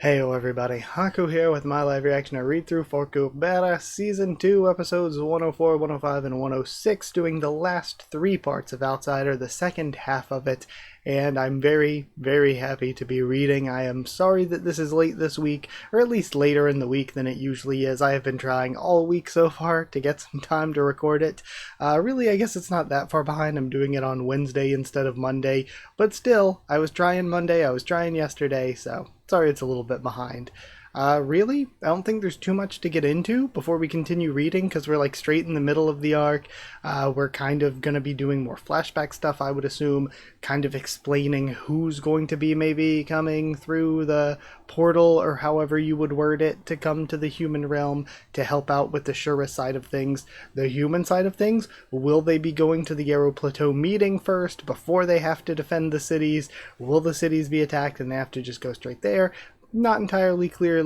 Heyo everybody, Haku here with my live reaction to read through for Kubera Season 2, episodes 104, 105, and 106, doing the last three parts of Outsider, the second half of it, and I'm very, very happy to be reading. I am sorry that this is late this week, or at least later in the week than it usually is. I have been trying all week so far to get some time to record it. Really, I guess it's not that far behind. I'm doing it on Wednesday instead of Monday, but still, I was trying Monday, I was trying yesterday, so sorry it's a little bit behind. Really, I don't think there's too much to get into before we continue reading, because we're like straight in the middle of the arc. We're kind of going to be doing more flashback stuff, I would assume, kind of explaining who's going to be maybe coming through the portal, or however you would word it, to come to the human realm to help out with the Shura side of things. The human side of things, will they be going to the Arrow Plateau meeting first before they have to defend the cities? Will the cities be attacked and they have to just go straight there? Not entirely clear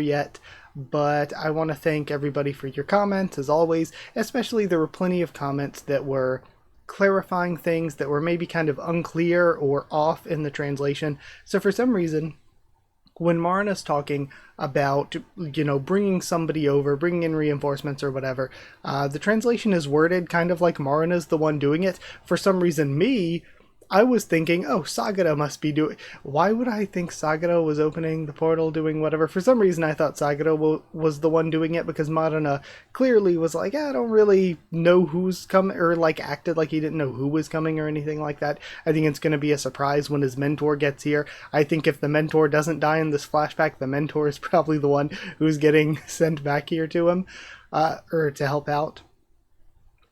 yet, but I want to thank everybody for your comments, as always. Especially, there were plenty of comments that were clarifying things that were maybe kind of unclear or off in the translation. So for some reason, when Marina's talking about, bringing somebody over, bringing in reinforcements or whatever, the translation is worded kind of like Marina's the one doing it. For some reason, I was thinking, oh, Sagara must be doing... Why would I think Sagara was opening the portal, doing whatever? For some reason, I thought Sagara was the one doing it, because Marina clearly was like, I don't really know who's coming, or like acted like he didn't know who was coming or anything like that. I think it's going to be a surprise when his mentor gets here. I think if the mentor doesn't die in this flashback, the mentor is probably the one who's getting sent back here to him, or to help out.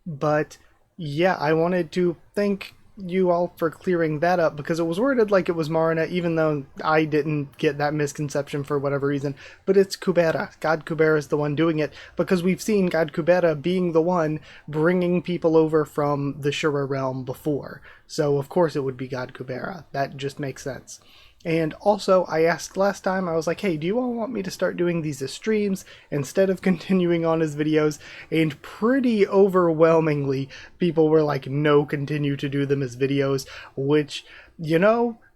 But yeah, I wanted to thank you all for clearing that up, because it was worded like it was Marina, even though I didn't get that misconception for whatever reason. But it's Kubera. God Kubera is the one doing it, because we've seen God Kubera being the one bringing people over from the Shura realm before. So of course it would be God Kubera. That just makes sense. And also, I asked last time, I was like, hey, do you all want me to start doing these as streams instead of continuing on as videos? And pretty overwhelmingly, people were like, no, continue to do them as videos, which,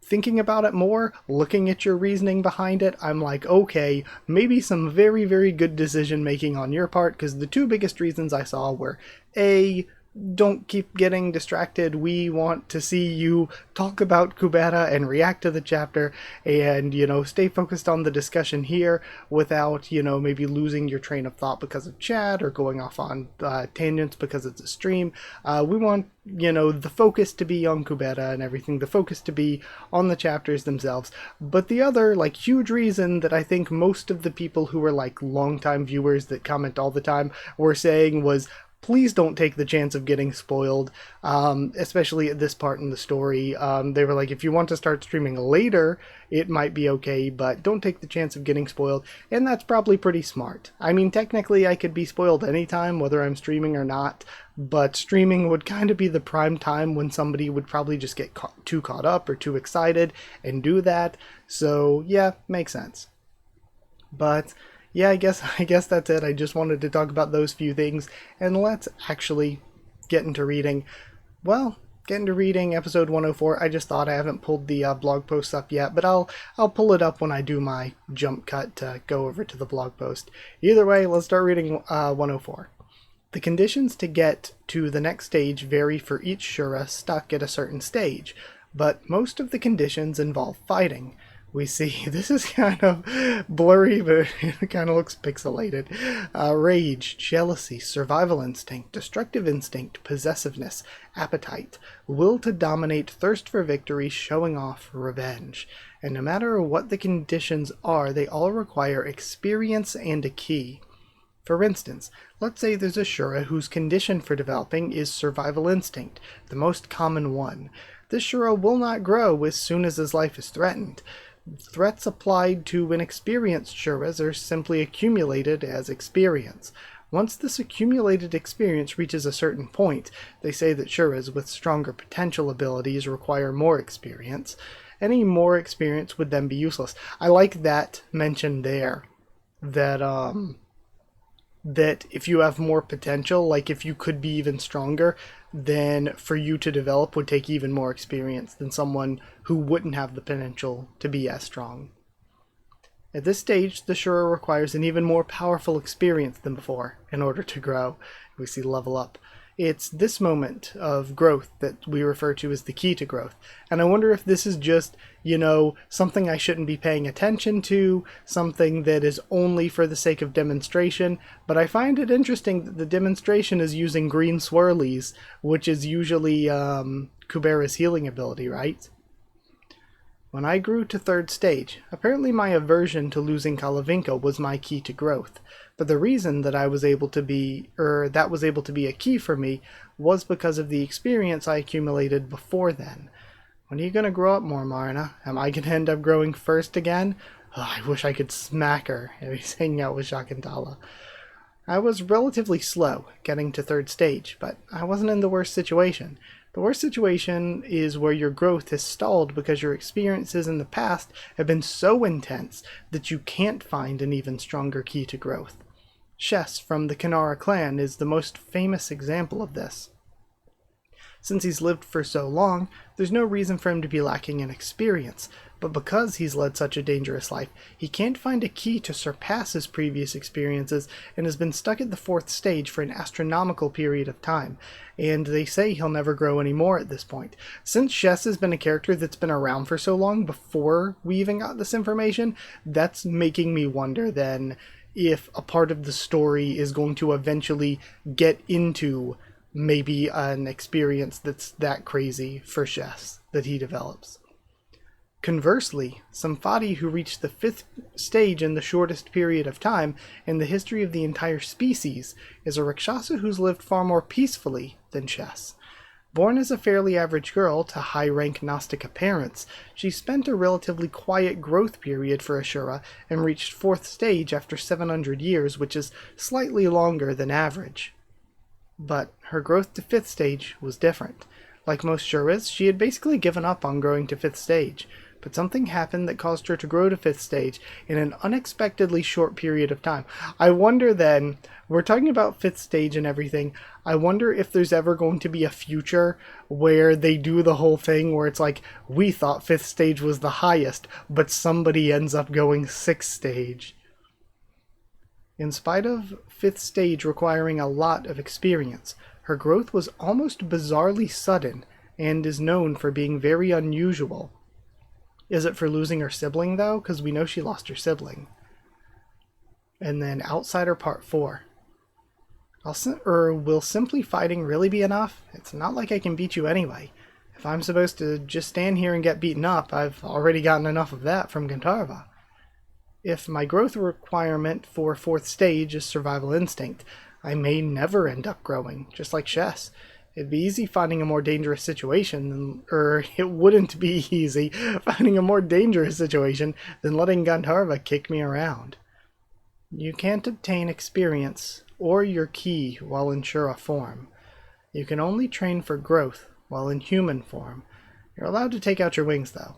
thinking about it more, looking at your reasoning behind it, I'm like, okay, maybe some very, very good decision making on your part, because the two biggest reasons I saw were, A, don't keep getting distracted. We want to see you talk about Kubera and react to the chapter, and, stay focused on the discussion here without, maybe losing your train of thought because of chat or going off on tangents because it's a stream. We want, the focus to be on Kubera and everything, the focus to be on the chapters themselves. But the other, huge reason that I think most of the people who were, longtime viewers that comment all the time were saying was, please don't take the chance of getting spoiled, especially at this part in the story. They were like, if you want to start streaming later, it might be okay, but don't take the chance of getting spoiled. And that's probably pretty smart. I mean, technically I could be spoiled anytime, whether I'm streaming or not, but streaming would kind of be the prime time when somebody would probably just get too caught up or too excited and do that. So yeah, makes sense. But yeah, I guess that's it. I just wanted to talk about those few things, and let's actually get into reading. Well, get into reading episode 104. I just thought I haven't pulled the blog post up yet, but I'll pull it up when I do my jump cut to go over to the blog post. Either way, let's start reading 104. The conditions to get to the next stage vary for each Shura stuck at a certain stage, but most of the conditions involve fighting. We see, this is kind of blurry, but it kind of looks pixelated. Rage, jealousy, survival instinct, destructive instinct, possessiveness, appetite, will to dominate, thirst for victory, showing off, revenge. And no matter what the conditions are, they all require experience and a key. For instance, let's say there's a Shura whose condition for developing is survival instinct, the most common one. This Shura will not grow as soon as his life is threatened. Threats applied to inexperienced Shuras are simply accumulated as experience. Once this accumulated experience reaches a certain point, they say that Shuras with stronger potential abilities require more experience. Any more experience would then be useless. I like that mention there, that that if you have more potential, like if you could be even stronger, then for you to develop would take even more experience than someone who wouldn't have the potential to be as strong. At this stage, the Shura requires an even more powerful experience than before in order to grow. We see level up. It's this moment of growth that we refer to as the key to growth. And I wonder if this is just, something I shouldn't be paying attention to, something that is only for the sake of demonstration. But I find it interesting that the demonstration is using green swirlies, which is usually Kubera's healing ability, right? When I grew to 3rd stage, apparently my aversion to losing Kalavinka was my key to growth. But the reason that that was able to be a key for me was because of the experience I accumulated before then. When are you going to grow up more, Marna? Am I going to end up growing first again? Oh, I wish I could smack her if he's hanging out with Shakantala. I was relatively slow getting to 3rd stage, but I wasn't in the worst situation. The worst situation is where your growth has stalled because your experiences in the past have been so intense that you can't find an even stronger key to growth. Shess from the Kanara clan is the most famous example of this. Since he's lived for so long, there's no reason for him to be lacking in experience, but because he's led such a dangerous life, he can't find a key to surpass his previous experiences and has been stuck at the 4th stage for an astronomical period of time, and they say he'll never grow anymore at this point. Since Shess has been a character that's been around for so long before we even got this information, that's making me wonder then if a part of the story is going to eventually get into maybe an experience that's that crazy for Shess that he develops. Conversely, Samfati, who reached the 5th stage in the shortest period of time in the history of the entire species, is a Rakshasa who's lived far more peacefully than Shess. Born as a fairly average girl to high-rank Gnostica parents, she spent a relatively quiet growth period for Ashura and reached 4th stage after 700 years, which is slightly longer than average. But her growth to 5th stage was different. Like most Shuras, she had basically given up on growing to 5th stage, but something happened that caused her to grow to 5th stage in an unexpectedly short period of time. I wonder then, we're talking about 5th stage and everything, I wonder if there's ever going to be a future where they do the whole thing where it's like, we thought 5th stage was the highest, but somebody ends up going 6th stage. In spite of 5th stage requiring a lot of experience, her growth was almost bizarrely sudden and is known for being very unusual. Is it for losing her sibling, though? Because we know she lost her sibling. And then Outsider Part 4. Will simply fighting really be enough? It's not like I can beat you anyway. If I'm supposed to just stand here and get beaten up, I've already gotten enough of that from Gandharva. If my growth requirement for 4th stage is survival instinct, I may never end up growing, just like Shess. It'd be easy finding a more dangerous situation it wouldn't be easy finding a more dangerous situation than letting Gandharva kick me around. You can't obtain experience or your key while in Shura form. You can only train for growth while in human form. You're allowed to take out your wings, though.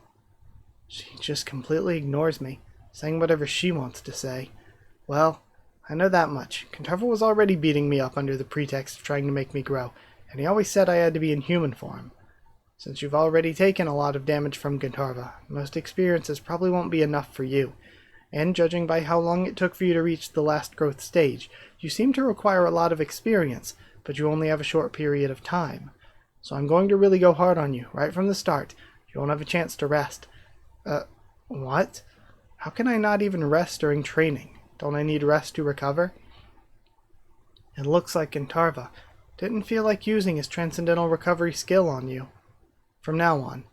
She just completely ignores me, saying whatever she wants to say. Well, I know that much. Gandharva was already beating me up under the pretext of trying to make me grow, and he always said I had to be in human form. Since you've already taken a lot of damage from Gandharva, most experiences probably won't be enough for you. And judging by how long it took for you to reach the last growth stage, you seem to require a lot of experience, but you only have a short period of time. So I'm going to really go hard on you, right from the start. You won't have a chance to rest. What? How can I not even rest during training? Don't I need rest to recover? It looks like Gandharva didn't feel like using his transcendental recovery skill on you. From now on,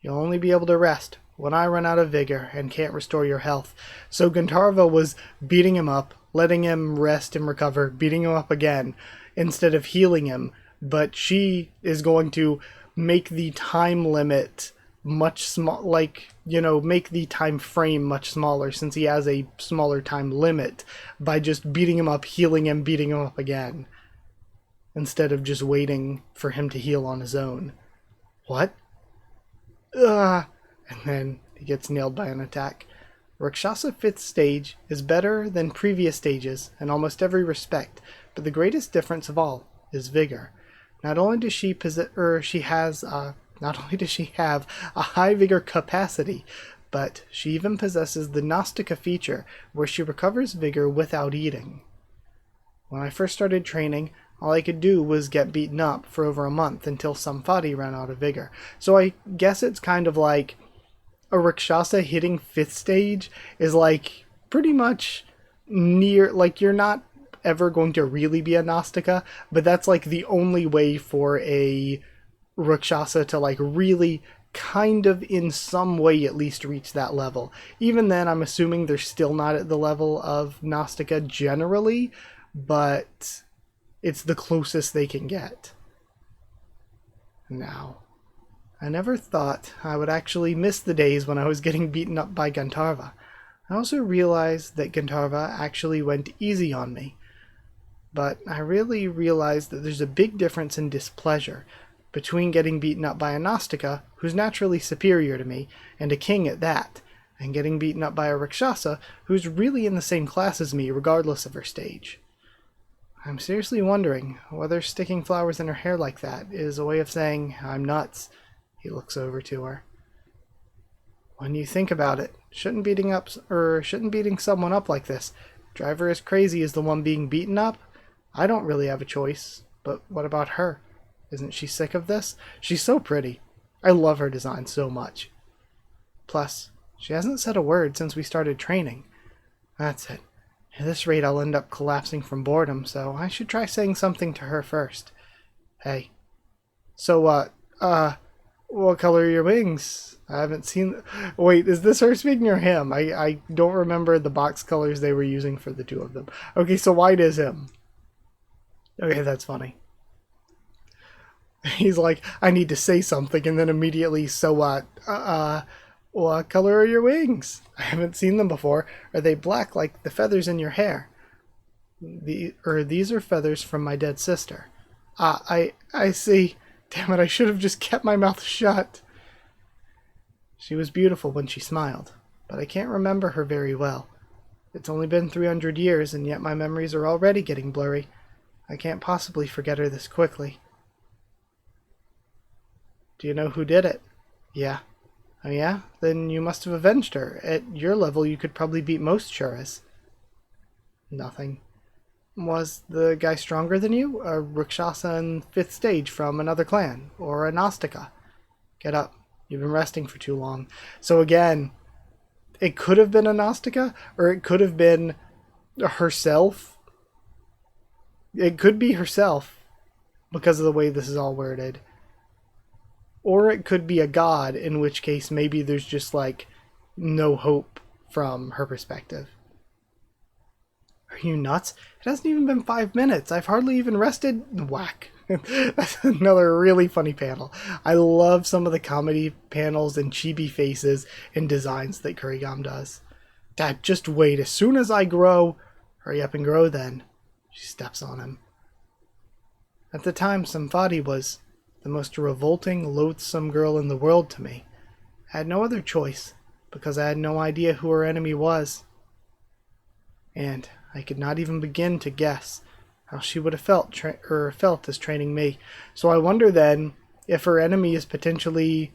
you'll only be able to rest when I run out of vigor and can't restore your health. So Gandharva was beating him up, letting him rest and recover, beating him up again, instead of healing him. But she is going to make the time limit much make the time frame much smaller, since he has a smaller time limit, by just beating him up, healing him, beating him up again, instead of just waiting for him to heal on his own. What? And then he gets nailed by an attack. Rakshasa 5th stage is better than previous stages in almost every respect, but the greatest difference of all is vigor. Not only does she have a high vigor capacity, but she even possesses the Gnostica feature, where she recovers vigor without eating. When I first started training, all I could do was get beaten up for over a month until Samfati ran out of vigor. So I guess it's kind of like a Rakshasa hitting 5th stage is like pretty much near, like you're not ever going to really be a Gnostica, but that's like the only way for a Rakshasa to like really kind of in some way at least reach that level. Even then, I'm assuming they're still not at the level of Gnostica generally, but it's the closest they can get. Now, I never thought I would actually miss the days when I was getting beaten up by Gandharva. I also realized that Gandharva actually went easy on me. But I really realized that there's a big difference in displeasure between getting beaten up by a Gnostica, who's naturally superior to me, and a king at that, and getting beaten up by a Rakshasa, who's really in the same class as me regardless of her stage. I'm seriously wondering whether sticking flowers in her hair like that is a way of saying, I'm nuts. He looks over to her. When you think about it, shouldn't beating someone up like this drive her as crazy as the one being beaten up? I don't really have a choice, but what about her? Isn't she sick of this? She's so pretty. I love her design so much. Plus, she hasn't said a word since we started training. That's it. At this rate, I'll end up collapsing from boredom, so I should try saying something to her first. Hey. So what color are your wings? I haven't seen... Wait, is this her speaking or him? I don't remember the box colors they were using for the two of them. Okay, so white is him. Okay, that's funny. He's like, I need to say something, and then immediately, so what? What color are your wings? I haven't seen them before. Are they black like the feathers in your hair? These are feathers from my dead sister. I see. Damn it, I should have just kept my mouth shut. She was beautiful when she smiled, but I can't remember her very well. It's only been 300 years, and yet my memories are already getting blurry. I can't possibly forget her this quickly. Do you know who did it? Yeah. Oh yeah? Then you must have avenged her. At your level, you could probably beat most Shuras. Nothing. Was the guy stronger than you? A Rakshasa in 5th stage from another clan? Or a Gnostica? Get up. You've been resting for too long. So again, it could have been a Gnostica, or it could have been herself. It could be herself, because of the way this is all worded. Or it could be a god, in which case maybe there's just like no hope from her perspective. Are you nuts? It hasn't even been 5 minutes. I've hardly even rested. Whack. That's another really funny panel. I love some of the comedy panels and chibi faces and designs that Kurigam does. Dad, just wait. As soon as I grow... Hurry up and grow then. She steps on him. At the time, Samfati was the most revolting, loathsome girl in the world to me. I had no other choice, because I had no idea who her enemy was. And I could not even begin to guess how she would have felt as training me. So I wonder then if her enemy is potentially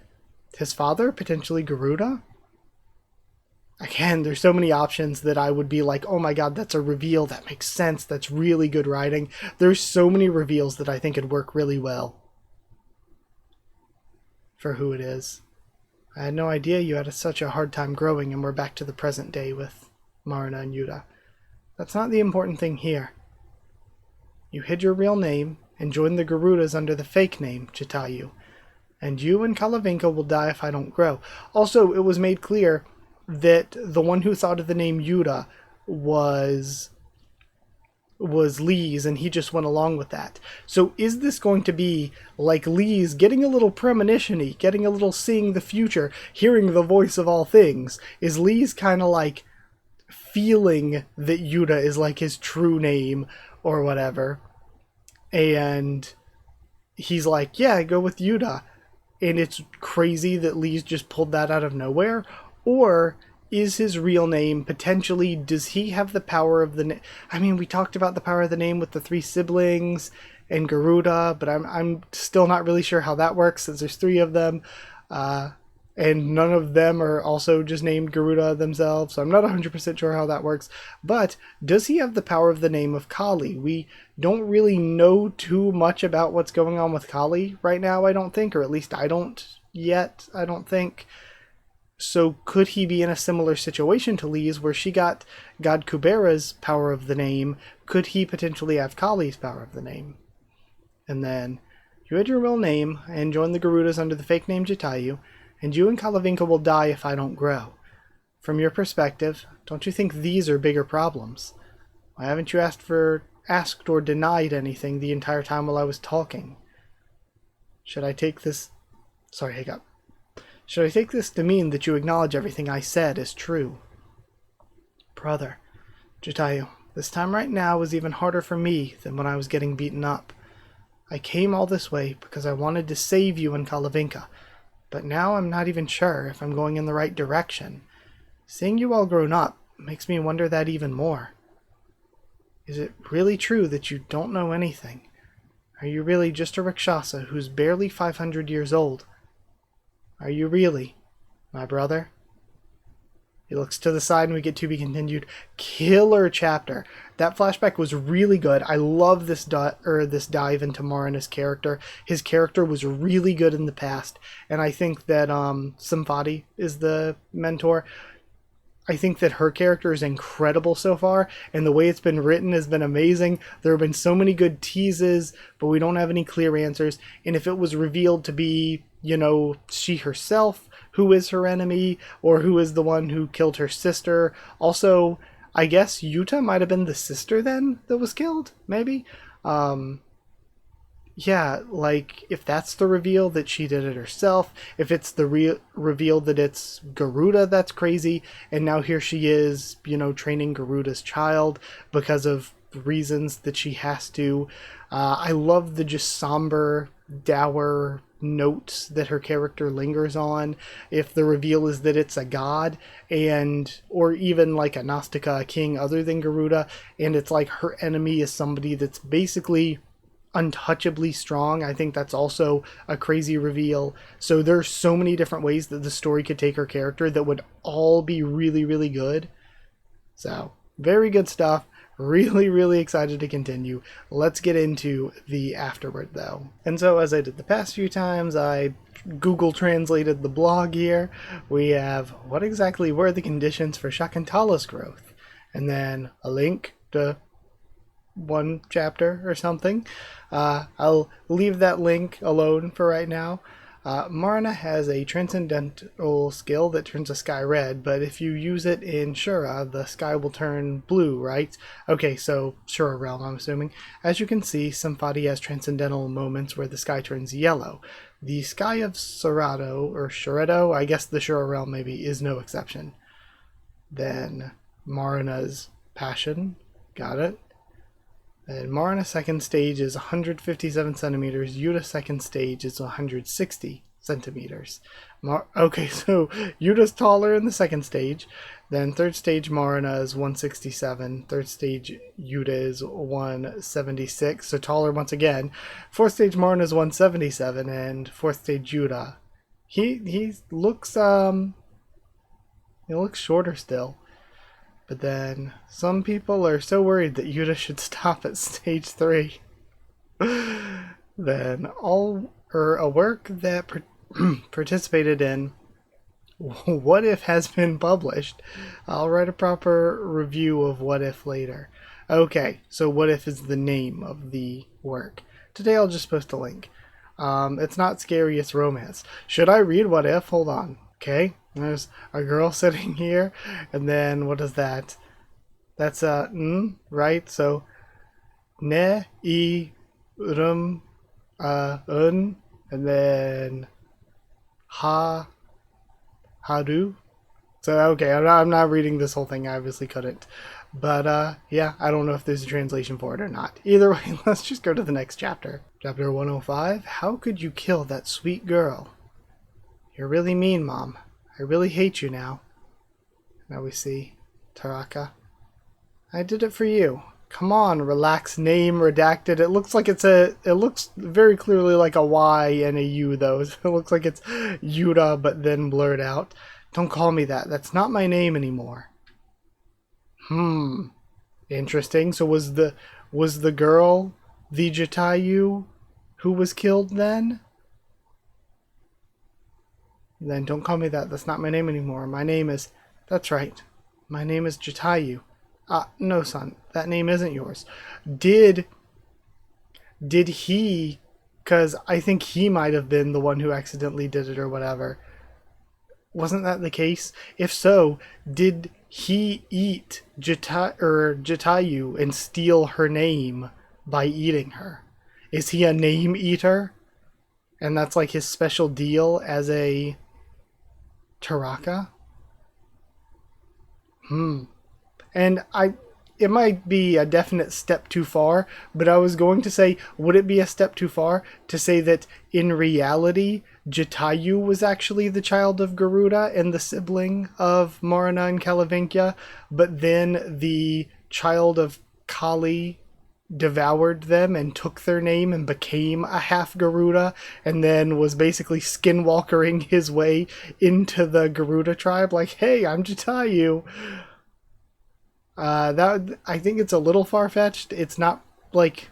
his father, potentially Garuda? Again, there's so many options that I would be like, oh my god, that's a reveal, that makes sense, that's really good writing. There's so many reveals that I think would work really well for who it is. I had no idea you had such a hard time growing, and we're back to the present day with Marna and Yuta. That's not the important thing here. You hid your real name and joined the Garudas under the fake name, Chitayu. And you and Kalavinka will die if I don't grow. Also, it was made clear that the one who thought of the name Yuta was Lee's, and he just went along with that. So is this going to be like Lee's getting a little premonition-y, getting a little seeing the future, hearing the voice of all things? Is Lee's kind of like feeling that Yuta is like his true name or whatever, and he's like, yeah, go with Yuta, and it's crazy that Lee's just pulled that out of nowhere? Or is his real name potentially, does he have the power of the name? I mean, we talked about the power of the name with the 3 siblings and Garuda, but I'm still not really sure how that works since there's 3 of them. and none of them are also just named Garuda themselves, so I'm not 100% sure how that works. But does he have the power of the name of Kali? We don't really know too much about what's going on with Kali right now, I don't think, or at least I don't yet, I don't think. So could he be in a similar situation to Lee's, where she got God Kubera's power of the name? Could he potentially have Kali's power of the name? And then, you had your real name and joined the Garudas under the fake name Jatayu, and you and Kalavinka will die if I don't grow. From your perspective, don't you think these are bigger problems? Why haven't you asked or denied anything the entire time while I was talking? Should I take this... Sorry, hiccup. Should I take this to mean that you acknowledge everything I said is true? Brother, Jatayu, this time right now is even harder for me than when I was getting beaten up. I came all this way because I wanted to save you and Kalavinka, but now I'm not even sure if I'm going in the right direction. Seeing you all grown up makes me wonder that even more. Is it really true that you don't know anything? Are you really just a Rakshasa who's barely 500 years old? Are you really, my brother? He looks to the side and we get to be continued. Killer chapter. That flashback was really good. I love this dive into Marina's character. His character was really good in the past, and I think that Samvati is the mentor. I think that her character is incredible so far, and the way it's been written has been amazing. There have been so many good teases, but we don't have any clear answers. And if it was revealed to be, she herself who is her enemy, or who is the one who killed her sister. Also, I guess Yuta might have been the sister then that was killed, maybe? Yeah, like, if that's the reveal that she did it herself, if it's the reveal that it's Garuda, that's crazy, and now here she is, training Garuda's child because of reasons that she has to. I love the just somber, dour notes that her character lingers on. If the reveal is that it's a god, or even like a Nastica, a king other than Garuda, and it's like her enemy is somebody that's basically untouchably strong, I think that's also a crazy reveal. So there's so many different ways that the story could take her character that would all be really, really good. So, very good stuff. Really, really excited to continue. Let's get into the afterward, though. And so, as I did the past few times, I Google translated the blog here. We have what exactly were the conditions for Shakuntala's growth, and then a link to one chapter or something. I'll leave that link alone for right now. Marina has a transcendental skill that turns the sky red, but if you use it in Shura, the sky will turn blue, right? Okay, so Shura Realm, I'm assuming. As you can see, Samvati has transcendental moments where the sky turns yellow. The sky of Shurato, I guess the Shura Realm maybe, is no exception. Then Marina's passion, got it. And Marina second stage is 157 centimeters. Yuta second stage is 160 centimeters. Okay, so Yuta's taller in the second stage. Then third stage Marina is 167. Third stage Yuta is 176, so taller once again. Fourth stage Marina is 177, and fourth stage Yuta. He looks shorter still. But then, some people are so worried that Yuta should stop at stage 3. Then, a work that participated in What If has been published. I'll write a proper review of What If later. Okay, so What If is the name of the work. Today I'll just post a link. It's not scary, it's romance. Should I read What If? Hold on. Okay, there's a girl sitting here, and then what is that? That's right? So, ne, I, un, and then haru. So, okay, I'm not reading this whole thing, I obviously couldn't. But, yeah, I don't know if there's a translation for it or not. Either way, let's just go to the next chapter. Chapter 105, How Could You Kill That Sweet Girl? You're really mean, Mom. I really hate you now. Now we see Taraka. I did it for you. Come on, relax. Name redacted. It looks like it looks very clearly like a Y and a U though. It looks like it's Yuta but then blurred out. Don't call me that. That's not my name anymore. Interesting. So was the girl the Jatayu who was killed then? Then don't call me that. That's not my name anymore. My name is... That's right. My name is Jatayu. No, son. That name isn't yours. Did he... Because I think he might have been the one who accidentally did it or whatever. Wasn't that the case? If so, did he eat Jatayu and steal her name by eating her? Is he a name eater? And that's like his special deal as a Taraka? And it might be a definite step too far, but I was going to say, would it be a step too far to say that in reality, Jatayu was actually the child of Garuda and the sibling of Marana and Kalavinka, but then the child of Kali devoured them and took their name and became a half Garuda, and then was basically skinwalkering his way into the Garuda tribe, like, hey, I'm Jatayu. That I think it's a little far-fetched. It's not like...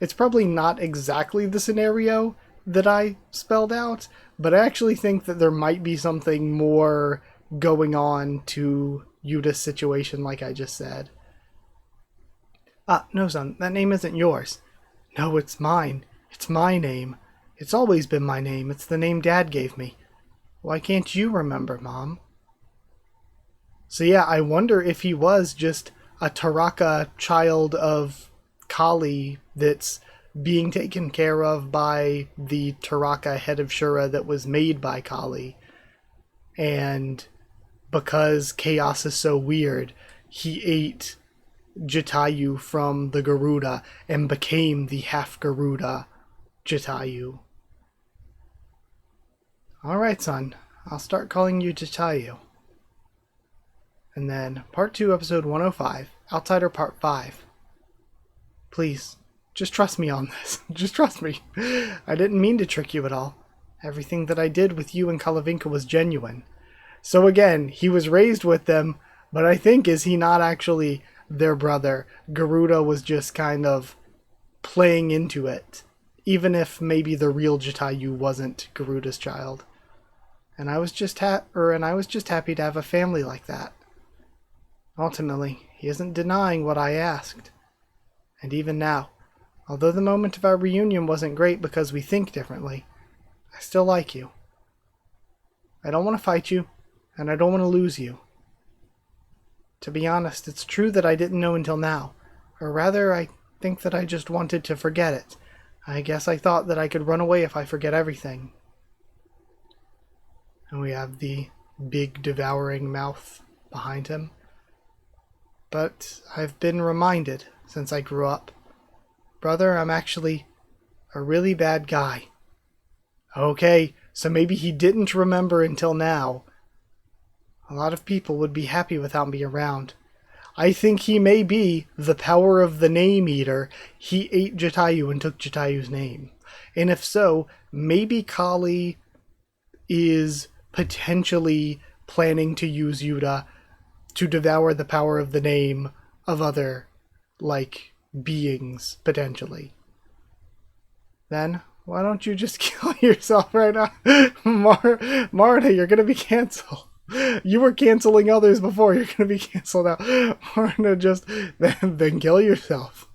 It's probably not exactly the scenario that I spelled out, but I actually think that there might be something more going on to Yuta's situation like I just said. No, son, that name isn't yours. No, it's mine. It's my name. It's always been my name. It's the name Dad gave me. Why can't you remember, Mom? So yeah, I wonder if he was just a Taraka child of Kali that's being taken care of by the Taraka head of Shura that was made by Kali. And because chaos is so weird, he ate Jatayu from the Garuda and became the half Garuda Jatayu. Alright, son. I'll start calling you Jatayu. And then, Part 2, Episode 105, Outsider Part 5. Please, just trust me on this. Just trust me. I didn't mean to trick you at all. Everything that I did with you and Kalavinka was genuine. So again, he was raised with them, but I think, is he not actually their brother? Garuda was just kind of playing into it, even if maybe the real Jatayu wasn't Garuda's child. And I was just happy to have a family like that. Ultimately, he isn't denying what I asked. And even now, although the moment of our reunion wasn't great because we think differently, I still like you. I don't want to fight you, and I don't want to lose you. To be honest, it's true that I didn't know until now, or rather, I think that I just wanted to forget it. I guess I thought that I could run away if I forget everything. And we have the big devouring mouth behind him. But I've been reminded since I grew up. Brother, I'm actually a really bad guy. Okay, so maybe he didn't remember until now. A lot of people would be happy without me around. I think he may be the power of the name eater. He ate Jatayu and took Jatayu's name. And if so, maybe Kali is potentially planning to use Yuta to devour the power of the name of other, beings, potentially. Then, why don't you just kill yourself right now? Marta, you're gonna be canceled. You were canceling others before, you're gonna be canceled now. Marta, just, then kill yourself.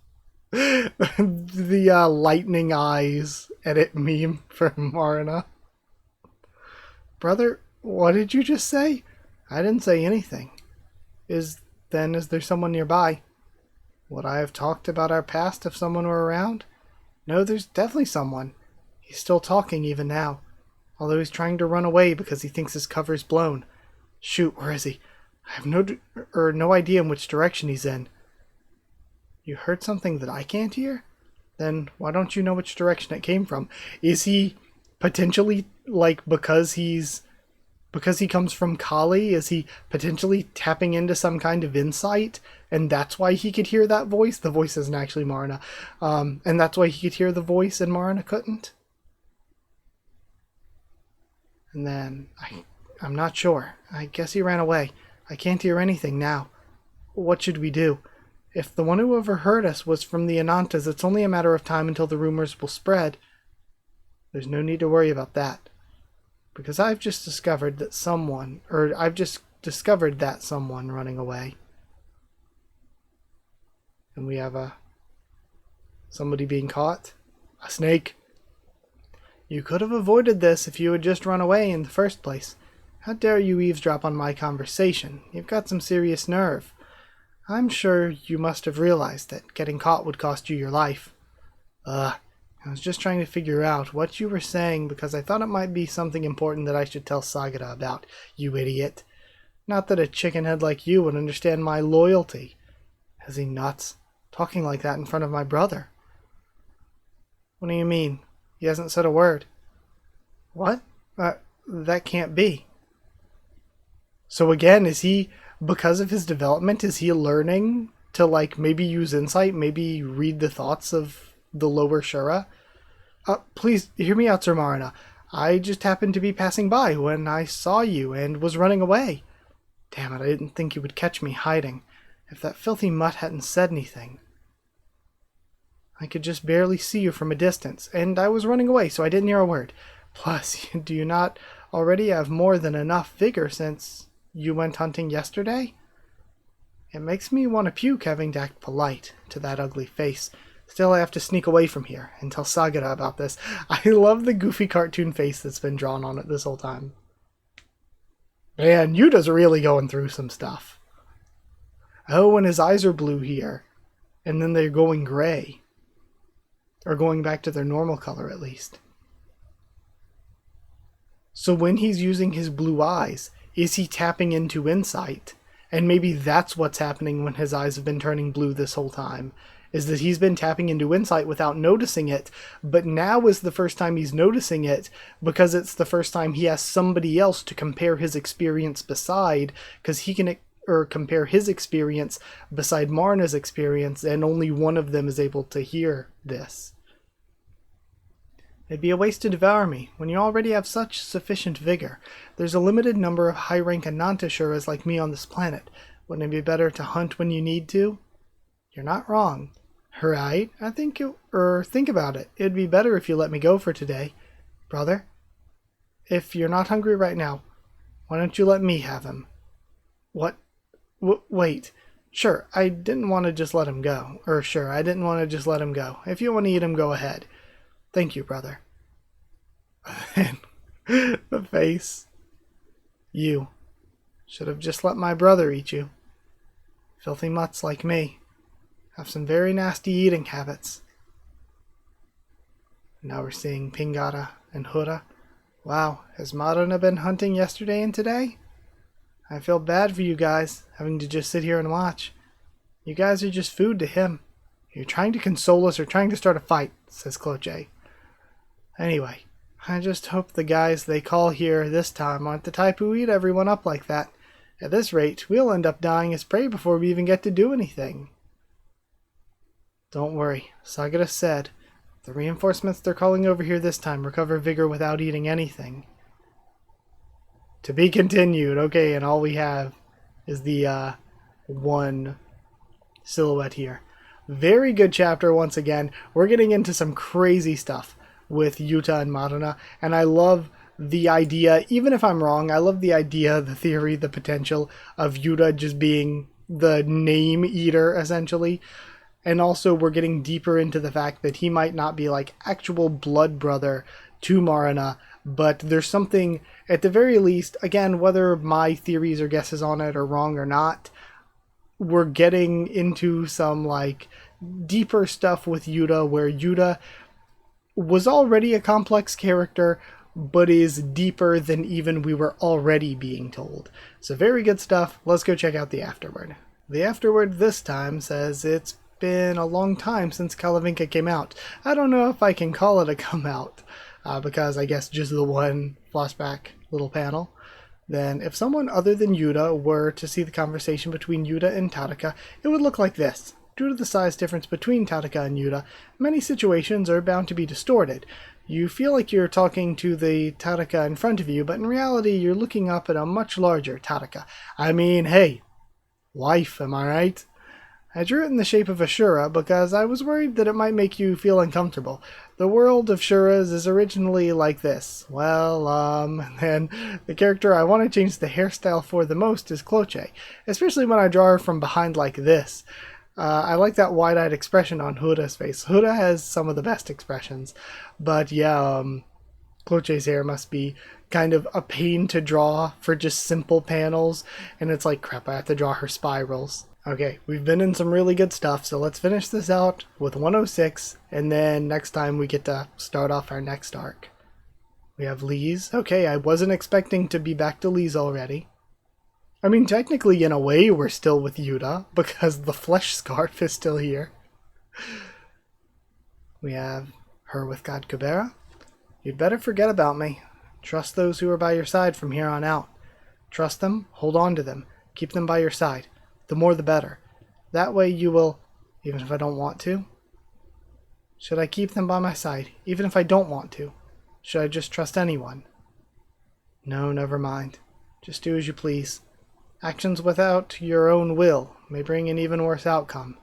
The lightning eyes edit meme for Marna. Brother, what did you just say? I didn't say anything. Is there someone nearby? Would I have talked about our past if someone were around? No, there's definitely someone. He's still talking even now. Although he's trying to run away because he thinks his cover's blown. Shoot, where is he? I have no idea in which direction he's in. You heard something that I can't hear? Then why don't you know which direction it came from? Is he potentially, because he's because he comes from Kali? Is he potentially tapping into some kind of insight? And that's why he could hear that voice? The voice isn't actually Marna. And that's why he could hear the voice and Marna couldn't? And then, I'm not sure. I guess he ran away. I can't hear anything now. What should we do? If the one who overheard us was from the Anantas, it's only a matter of time until the rumors will spread. There's no need to worry about that. Because I've just discovered that someone running away. And we have somebody being caught. A snake. You could have avoided this if you had just run away in the first place. How dare you eavesdrop on my conversation? You've got some serious nerve. I'm sure you must have realized that getting caught would cost you your life. I was just trying to figure out what you were saying because I thought it might be something important that I should tell Sagara about, you idiot. Not that a chickenhead like you would understand my loyalty. Is he nuts? Talking like that in front of my brother. What do you mean? He hasn't said a word. What? That can't be. So again, is he, because of his development, is he learning to maybe use insight, maybe read the thoughts of the lower Shura? Please, hear me out, Sir Marina. I just happened to be passing by when I saw you and was running away. Damn it, I didn't think you would catch me hiding. If that filthy mutt hadn't said anything. I could just barely see you from a distance, and I was running away, so I didn't hear a word. Plus, do you not already have more than enough vigor since you went hunting yesterday? It makes me want to puke having to act polite to that ugly face. Still, I have to sneak away from here and tell Sagara about this. I love the goofy cartoon face that's been drawn on it this whole time. Man, Yuta's really going through some stuff. Oh, and his eyes are blue here. And then they're going gray. Or going back to their normal color, at least. So when he's using his blue eyes, is he tapping into insight? And maybe that's what's happening when his eyes have been turning blue this whole time. Is that he's been tapping into insight without noticing it, but now is the first time he's noticing it because it's the first time he has somebody else to compare his experience beside, because he can compare his experience beside Marna's experience, and only one of them is able to hear this. It'd be a waste to devour me when you already have such sufficient vigor. There's a limited number of high-rank Anantashuras like me on this planet. Wouldn't it be better to hunt when you need to? You're not wrong. Right? Think about it. It'd be better if you let me go for today. Brother? If you're not hungry right now, why don't you let me have him? What? Wait. Sure, I didn't want to just let him go. I didn't want to just let him go. If you want to eat him, go ahead. Thank you, brother. The face. You should have just let my brother eat you. Filthy mutts like me have some very nasty eating habits. Now we're seeing Pingata and Hura. Wow, has Marana been hunting yesterday and today? I feel bad for you guys, having to just sit here and watch. You guys are just food to him. You're trying to console us or trying to start a fight, says Cloche. Anyway, I just hope the guys they call here this time aren't the type who eat everyone up like that. At this rate, we'll end up dying as prey before we even get to do anything. Don't worry, Sagara said. The reinforcements they're calling over here this time recover vigor without eating anything. To be continued. Okay, and all we have is the one silhouette here. Very good chapter once again. We're getting into some crazy stuff with Yuta and Marana, and I love the idea, even if I'm wrong, I love the idea, the theory, the potential of Yuta just being the name eater, essentially. And also we're getting deeper into the fact that he might not be like actual blood brother to Marana, but there's something, at the very least, again, whether my theories or guesses on it are wrong or not, we're getting into some like deeper stuff with Yuta, where Yuta was already a complex character, but is deeper than even we were already being told. So very good stuff. Let's go check out the afterword. The afterword this time says it's been a long time since Kalavinka came out. I don't know if I can call it a come out, because I guess just the one flashback little panel. then if someone other than Yuta were to see the conversation between Yuta and Tadaka, it would look like this. Due to the size difference between Tadaka and Yuta, many situations are bound to be distorted. You feel like you're talking to the Tadaka in front of you, but in reality you're looking up at a much larger Tadaka. I mean, hey, wife, am I right? I drew it in the shape of a Shura because I was worried that it might make you feel uncomfortable. The world of Shuras is originally like this. Well, and the character I want to change the hairstyle for the most is Cloche, especially when I draw her from behind like this. I like that wide-eyed expression on Huda's face. Huda has some of the best expressions, but yeah, Cloche's hair must be kind of a pain to draw for just simple panels, and it's like, crap, I have to draw her spirals. Okay, we've been in some really good stuff, so let's finish this out with 106, and then next time we get to start off our next arc. We have Lee's. Okay, I wasn't expecting to be back to Lee's already. I mean, technically, in a way, we're still with Yuta, because the flesh scarf is still here. We have her with God Kubera. You'd better forget about me. Trust those who are by your side from here on out. Trust them, hold on to them, keep them by your side. The more the better. That way you will, even if I don't want to. Should I keep them by my side, even if I don't want to? Should I just trust anyone? No, never mind. Just do as you please. Actions without your own will may bring an even worse outcome.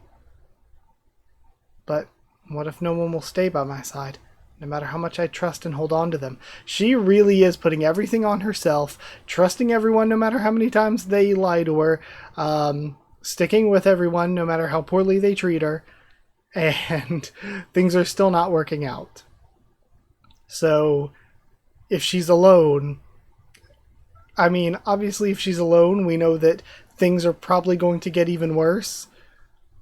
But what if no one will stay by my side, no matter how much I trust and hold on to them? She really is putting everything on herself, trusting everyone no matter how many times they lie to her, sticking with everyone no matter how poorly they treat her, and things are still not working out. So, if she's alone, I mean, obviously if she's alone, we know that things are probably going to get even worse.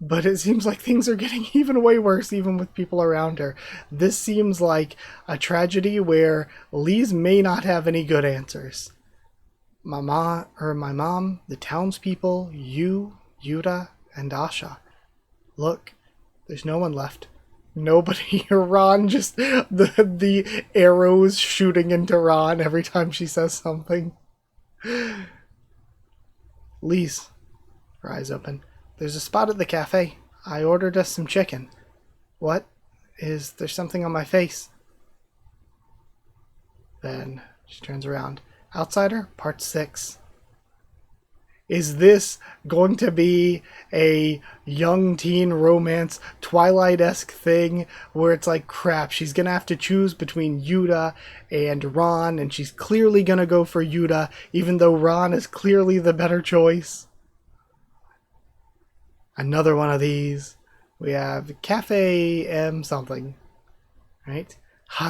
But it seems like things are getting even way worse, even with people around her. This seems like a tragedy where Lise may not have any good answers. My mom, the townspeople, you, Yuta, and Asha. Look, there's no one left. Nobody. Ron just the arrows shooting into Ron every time she says something. Lise, her eyes open. There's a spot at the cafe. I ordered us some chicken. What? Is there something on my face? Then she turns around. Outsider, part 6. Is this going to be a young teen romance, Twilight-esque thing where it's like, crap, she's going to have to choose between Yuta and Ron, and she's clearly going to go for Yuta, even though Ron is clearly the better choice? Another one of these. We have Cafe M something, right?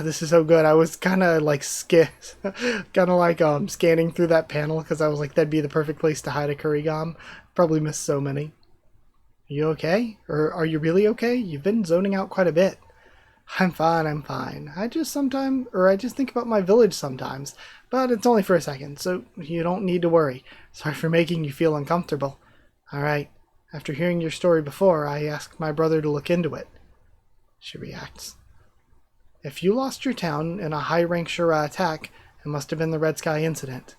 This is so good. I was kind of like scanning through that panel because I was like, that'd be the perfect place to hide a Kurigam. Probably missed so many. Are you okay? Or are you really okay? You've been zoning out quite a bit. I'm fine. I just think about my village sometimes, but it's only for a second, so you don't need to worry. Sorry for making you feel uncomfortable. Alright, after hearing your story before, I asked my brother to look into it. She reacts. If you lost your town in a high-rank Shura attack, it must have been the Red Sky incident.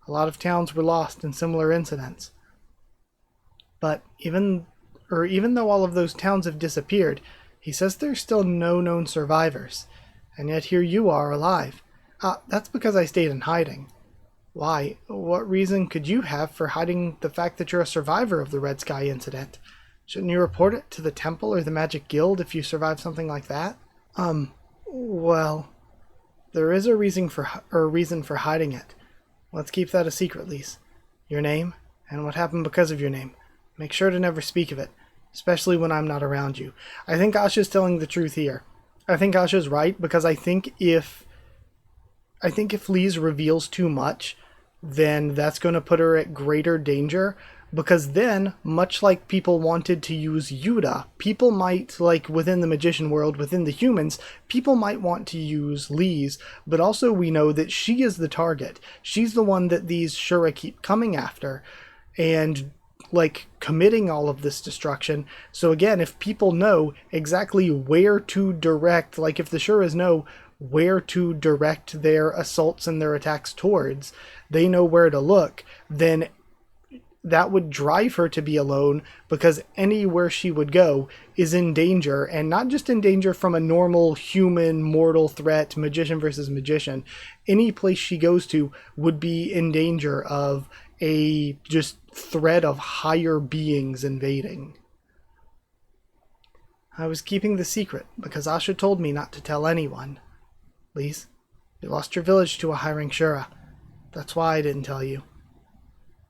A lot of towns were lost in similar incidents. But even though all of those towns have disappeared, he says there's still no known survivors. And yet here you are, alive. That's because I stayed in hiding. Why? What reason could you have for hiding the fact that you're a survivor of the Red Sky incident? Shouldn't you report it to the temple or the Magic Guild if you survive something like that? Well, there is a reason for hiding it. Let's keep that a secret, Lise. Your name, and what happened because of your name. Make sure to never speak of it, especially when I'm not around you. I think Asha's telling the truth here. I think Asha's right, because I think if Lise reveals too much, then that's going to put her at greater danger. Because then, much like people wanted to use Yuta, people might, like within the magician world, within the humans, people might want to use Lise, but also we know that she is the target. She's the one that these Shura keep coming after, and like committing all of this destruction. So again, if people know exactly where to direct, like if the Shuras know where to direct their assaults and their attacks towards, they know where to look, then that would drive her to be alone, because anywhere she would go is in danger, and not just in danger from a normal human mortal threat, magician versus magician. Any place she goes to would be in danger of a just threat of higher beings invading. I was keeping the secret because Asha told me not to tell anyone. Lise, you lost your village to a high-rank Shura. That's why I didn't tell you.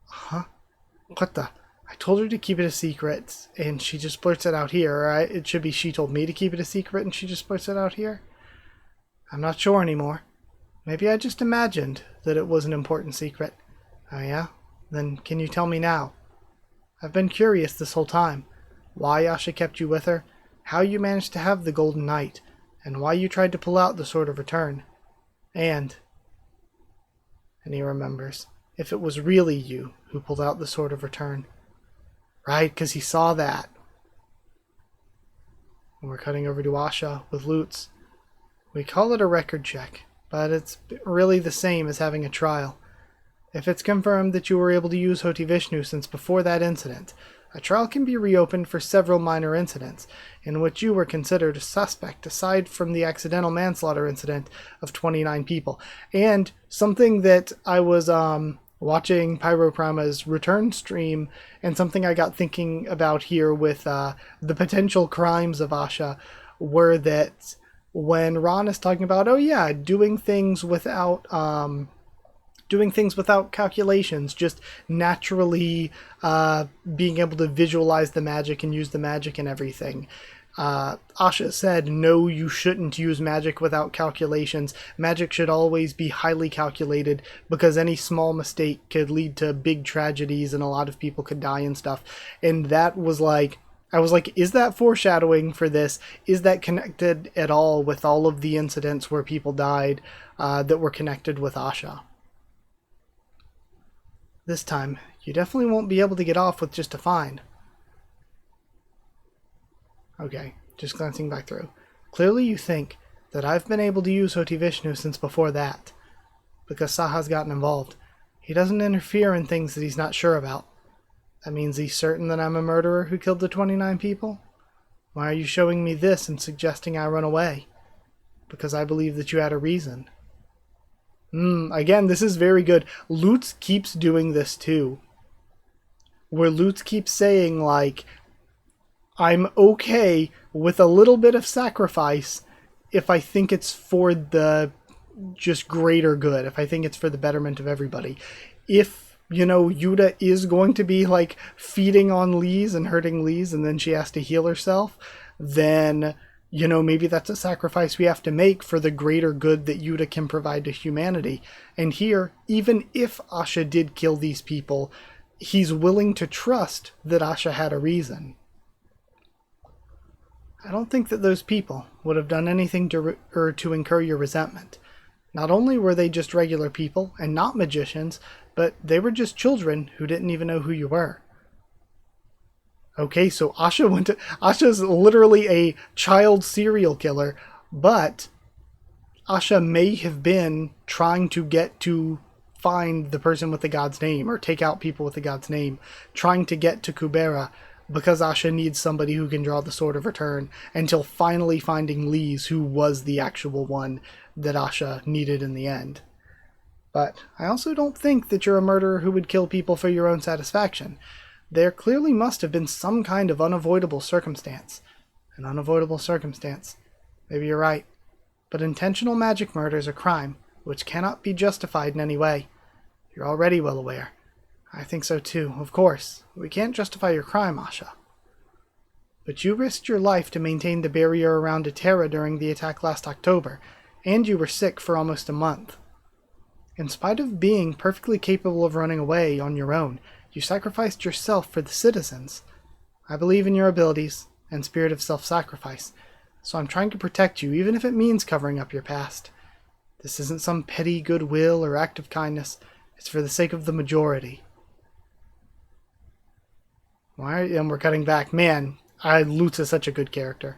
Huh? What the? I told her to keep it a secret, and she just blurts it out here. Or it should be she told me to keep it a secret, and she just blurts it out here? I'm not sure anymore. Maybe I just imagined that it was an important secret. Oh yeah? Then can you tell me now? I've been curious this whole time. Why Asha kept you with her, how you managed to have the Golden Knight, and why you tried to pull out the Sword of Return. And he remembers. If it was really you who pulled out the Sword of Return. Right, because he saw that. And we're cutting over to Asha with Lutz. We call it a record check, but it's really the same as having a trial. If it's confirmed that you were able to use Hoti Vishnu since before that incident, a trial can be reopened for several minor incidents in which you were considered a suspect, aside from the accidental manslaughter incident of 29 people. And something that I was watching Pyroprama's return stream, and something I got thinking about here with the potential crimes of Asha, were that when Ron is talking about, oh yeah, doing things without calculations, just naturally being able to visualize the magic and use the magic and everything. Asha said, no, you shouldn't use magic without calculations. Magic should always be highly calculated, because any small mistake could lead to big tragedies and a lot of people could die and stuff. And that was like, I was like, is that foreshadowing for this? Is that connected at all with all of the incidents where people died that were connected with Asha? This time, you definitely won't be able to get off with just a fine. Okay, just glancing back through. Clearly you think that I've been able to use Hoti Vishnu since before that, because Saha's gotten involved. He doesn't interfere in things that he's not sure about. That means he's certain that I'm a murderer who killed the 29 people? Why are you showing me this and suggesting I run away? Because I believe that you had a reason. Again, this is very good. Lutz keeps doing this too. Where Lutz keeps saying, like, I'm okay with a little bit of sacrifice if I think it's for the just greater good, if I think it's for the betterment of everybody. If, you know, Yuta is going to be, like, feeding on Lise and hurting Lise, and then she has to heal herself, then, you know, maybe that's a sacrifice we have to make for the greater good that Yuta can provide to humanity. And here, even if Asha did kill these people, he's willing to trust that Asha had a reason. I don't think that those people would have done anything to incur your resentment. Not only were they just regular people and not magicians, but they were just children who didn't even know who you were. Okay, so Asha's literally a child serial killer, but Asha may have been trying to get to find the person with the god's name, or take out people with the god's name, trying to get to Kubera, because Asha needs somebody who can draw the Sword of Return, until finally finding Lise, who was the actual one that Asha needed in the end. But I also don't think that you're a murderer who would kill people for your own satisfaction. There clearly must have been some kind of unavoidable circumstance. An unavoidable circumstance. Maybe you're right. But intentional magic murder is a crime, which cannot be justified in any way. You're already well aware. I think so too, of course. We can't justify your crime, Asha. But you risked your life to maintain the barrier around Atera during the attack last October, and you were sick for almost a month. In spite of being perfectly capable of running away on your own, you sacrificed yourself for the citizens. I believe in your abilities and spirit of self-sacrifice, so I'm trying to protect you, even if it means covering up your past. This isn't some petty goodwill or act of kindness. It's for the sake of the majority. And we're cutting back. Man, Lutz is such a good character.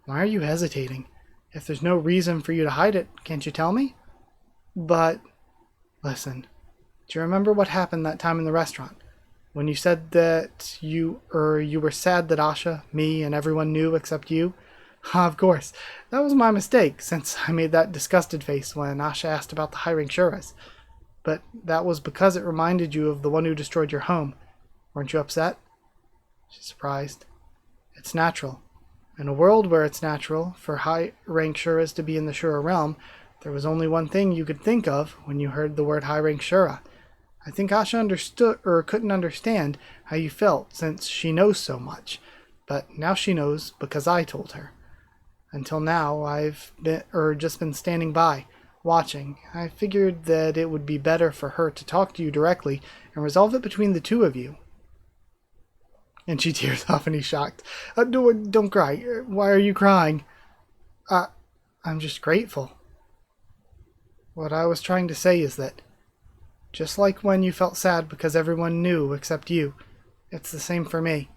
Why are you hesitating? If there's no reason for you to hide it, can't you tell me? But, listen, do you remember what happened that time in the restaurant? When you said that you were sad that Asha, me, and everyone knew except you? Of course, that was my mistake, since I made that disgusted face when Asha asked about the high-rank Shuras. But that was because it reminded you of the one who destroyed your home. Weren't you upset? She's surprised. It's natural. In a world where it's natural for high-rank Shuras to be in the Shura realm, there was only one thing you could think of when you heard the word high-rank Shura. I think Asha understood or couldn't understand how you felt since she knows so much, but now she knows because I told her. Until now, I've just been standing by, watching. I figured that it would be better for her to talk to you directly and resolve it between the two of you. And she tears off and he's shocked. Don't cry. Why are you crying? I'm just grateful. What I was trying to say is that just like when you felt sad because everyone knew except you, it's the same for me.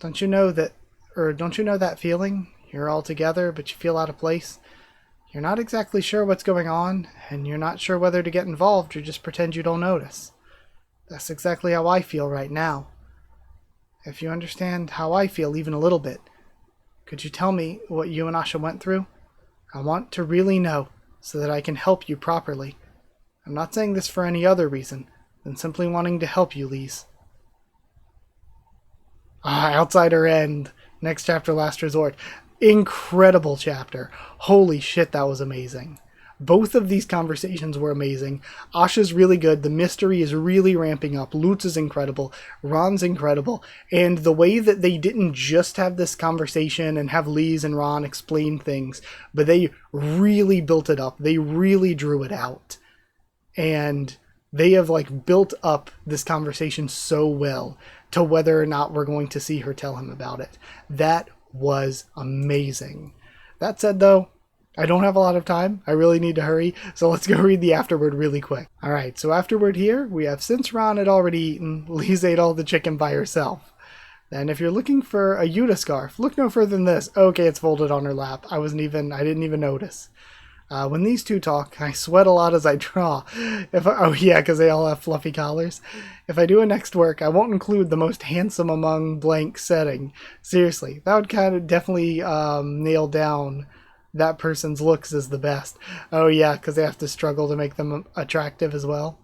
Don't you know that feeling? You're all together, but you feel out of place. You're not exactly sure what's going on, and you're not sure whether to get involved or just pretend you don't notice. That's exactly how I feel right now. If you understand how I feel even a little bit, could you tell me what you and Asha went through? I want to really know, so that I can help you properly. I'm not saying this for any other reason than simply wanting to help you, Lise. Outsider End. Next chapter, Last Resort. Incredible chapter. Holy shit, that was amazing. Both of these conversations were amazing. Asha's really good. The mystery is really ramping up. Lutz is incredible. Ron's incredible. And the way that they didn't just have this conversation and have Lise and Ron explain things, but they really built it up. They really drew it out. And they have built up this conversation so well to whether or not we're going to see her tell him about it. That was amazing. That said, though, I don't have a lot of time. I really need to hurry, so let's go read the afterword really quick. Alright, so afterward here, we have since Ron had already eaten, Lise ate all the chicken by herself. Then if you're looking for a Yuta scarf, look no further than this. Okay, it's folded on her lap. I didn't even notice. When these two talk, I sweat a lot as I draw. Because they all have fluffy collars. If I do a next work, I won't include the most handsome among blank setting. Seriously, that would kind of definitely nail down that person's looks as the best. Because they have to struggle to make them attractive as well.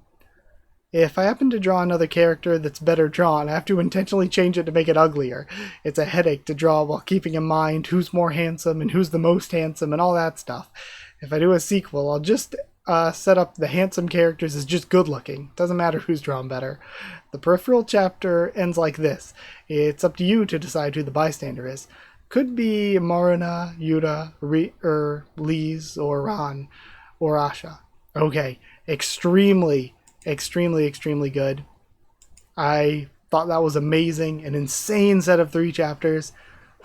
If I happen to draw another character that's better drawn, I have to intentionally change it to make it uglier. It's a headache to draw while keeping in mind who's more handsome and who's the most handsome and all that stuff. If I do a sequel, I'll just set up the handsome characters as just good looking. Doesn't matter who's drawn better. The peripheral chapter ends like this. It's up to you to decide who the bystander is. Could be Marina, Yuta, Lise, or Ron, or Asha. Okay, extremely good. I thought that was amazing. An insane set of 3 chapters.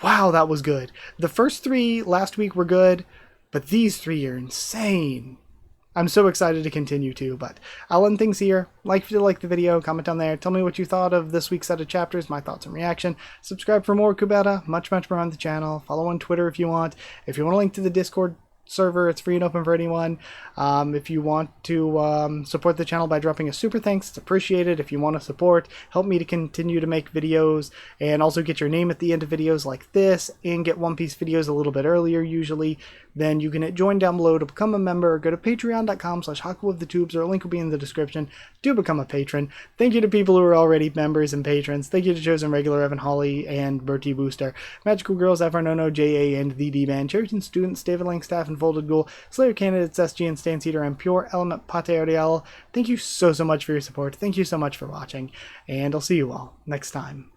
Wow, that was good. The first 3 last week were good. But these 3 are insane. I'm so excited to continue too, but I'll end things here. If you like the video, comment down there. Tell me what you thought of this week's set of chapters, my thoughts and reaction. Subscribe for more Kubera, much more on the channel. Follow on Twitter if you want. If you want a link to the Discord server, it's free and open for anyone. If you want to support the channel by dropping a super thanks, it's appreciated. If you want to support, help me to continue to make videos and also get your name at the end of videos like this and get One Piece videos a little bit earlier usually, then you can hit join down below to become a member or go to patreon.com/Haku of the Tubes, or a link will be in the description to become a patron. Thank you to people who are already members and patrons. Thank you to Chosen Regular Evan Holly and Bertie Booster, Magical Girls, Evernono, JA, and the D-Man, Cheriton Students, David Langstaff, and Folded Ghoul, Slayer Candidates, SG, and Stan Cedar, and Pure Element Pate Ariel. Thank you so much for your support. Thank you so much for watching, and I'll see you all next time.